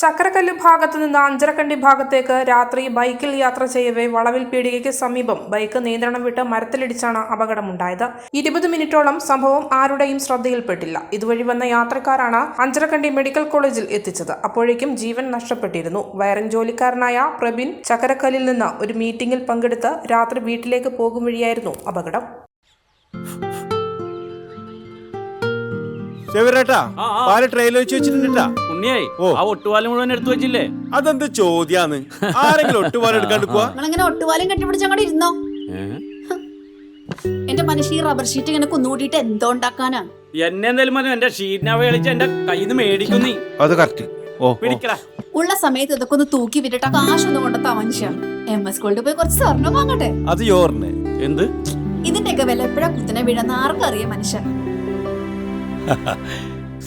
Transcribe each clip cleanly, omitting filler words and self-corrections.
ചക്കരക്കല്ല് ഭാഗത്തു നിന്ന് അഞ്ചരക്കണ്ടി ഭാഗത്തേക്ക് രാത്രി ബൈക്കിൽ യാത്ര ചെയ്യവേ വളവിൽ പീടികയ്ക്ക് സമീപം ബൈക്ക് നിയന്ത്രണം വിട്ട് മരത്തിലിടിച്ചാണ് അപകടമുണ്ടായത്. 20 മിനിറ്റോളം സംഭവം ആരുടെയും ശ്രദ്ധയിൽപ്പെട്ടില്ല. ഇതുവഴി വന്ന യാത്രക്കാരാണ് അഞ്ചരക്കണ്ടി മെഡിക്കൽ കോളേജിൽ എത്തിച്ചത്. അപ്പോഴേക്കും ജീവൻ നഷ്ടപ്പെട്ടിരുന്നു. വയറിംഗ് ജോലിക്കാരനായ പ്രബിൻ ചക്കരക്കല്ലിൽ നിന്ന് ഒരു മീറ്റിംഗിൽ പങ്കെടുത്ത് രാത്രി വീട്ടിലേക്ക് പോകും വഴിയായിരുന്നു അപകടം. ഒട്ടുപാലം മുഴുവൻ എടുത്തു വെച്ചില്ലേ? അതെന്ത് ചോദ്യാന്ന്? ആരെങ്കിലും ഒട്ടുപാലം എടുക്കാണ്ട് പോവാ? ഒട്ടുപാലം കെട്ടിപ്പിടിച്ച് അങ്ങോട്ട് ഇരുന്നോ. എന്റെ മനുഷ്യ റബ്ബർ ഷീറ്റ് ഇങ്ങനെ കുന്നുകൂട്ടിട്ട് എന്തോ ഉണ്ടാക്കാനാ? എന്നെ എന്തായാലും മതി, എന്റെ ഷീറ്റിനെ കളിച്ച് എന്റെ കയ്യിൽ നിന്ന് മേടിക്കുന്നേ. അത് കറക്റ്റ്. ഉള്ള സമയത്ത് ഇതൊക്കെ ഒന്ന് തൂക്കി വിട്ടിട്ട് കാശൊന്നും കൊണ്ടെത്താ മനുഷ്യ. MS ഗോൾഡ് പോയി കുറച്ച് സ്വർണ്ണം വാങ്ങട്ടെ. അത് യോറിന് എന്ത്? ഇതിന്റെയൊക്കെ വില എപ്പോഴാ കുത്തനെ വീഴുന്ന ആർക്കറിയാം മനുഷ്യ.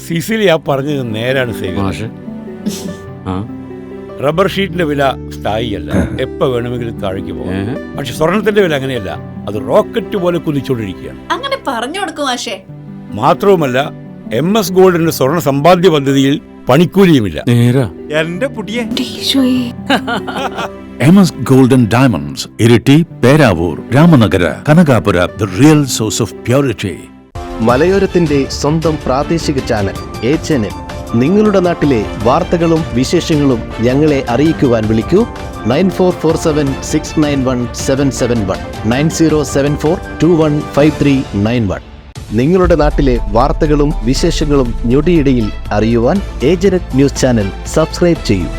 സിസിലി ആ പറഞ്ഞത് നേരാണ് സേവ്യർ. റബ്ബർ ഷീറ്റിന്റെ വില സ്ഥായിയല്ല, എപ്പോ വേണമെങ്കിലും താഴേക്ക് പോകാം. പക്ഷെ സ്വർണത്തിന്റെ വില അങ്ങനെയല്ല, അത് റോക്കറ്റ് പോലെ കുതിച്ചുകൊണ്ടിരിക്കുകയാണ്. അങ്ങനെ പറഞ്ഞു കൊടുക്കും മാഷേ. മാത്രവുമല്ല MS ഗോൾഡിന്റെ സ്വർണ്ണ സമ്പാദ്യ പദ്ധതിയിൽ പണിക്കൂലിയുമില്ല. എന്റെ പുതിയ MS Gold and Diamonds, Iritty, Peravoor, Ramanagara, Kanakapura, the real source of purity. മലയോരത്തിന്റെ സ്വന്തം പ്രാദേശിക ചാനൽ A-Channel. നിങ്ങളുടെ നാട്ടിലെ വാർത്തകളും വിശേഷങ്ങളും ഞങ്ങളെ അറിയിക്കുവാൻ വിളിക്കൂ 9447691771 9074215391. നിങ്ങളുടെ നാട്ടിലെ വാർത്തകളും വിശേഷങ്ങളും ഞൊടിയിടയിൽ അറിയുവാൻ A-Channel ന്യൂസ് ചാനൽ സബ്സ്ക്രൈബ് ചെയ്യൂ.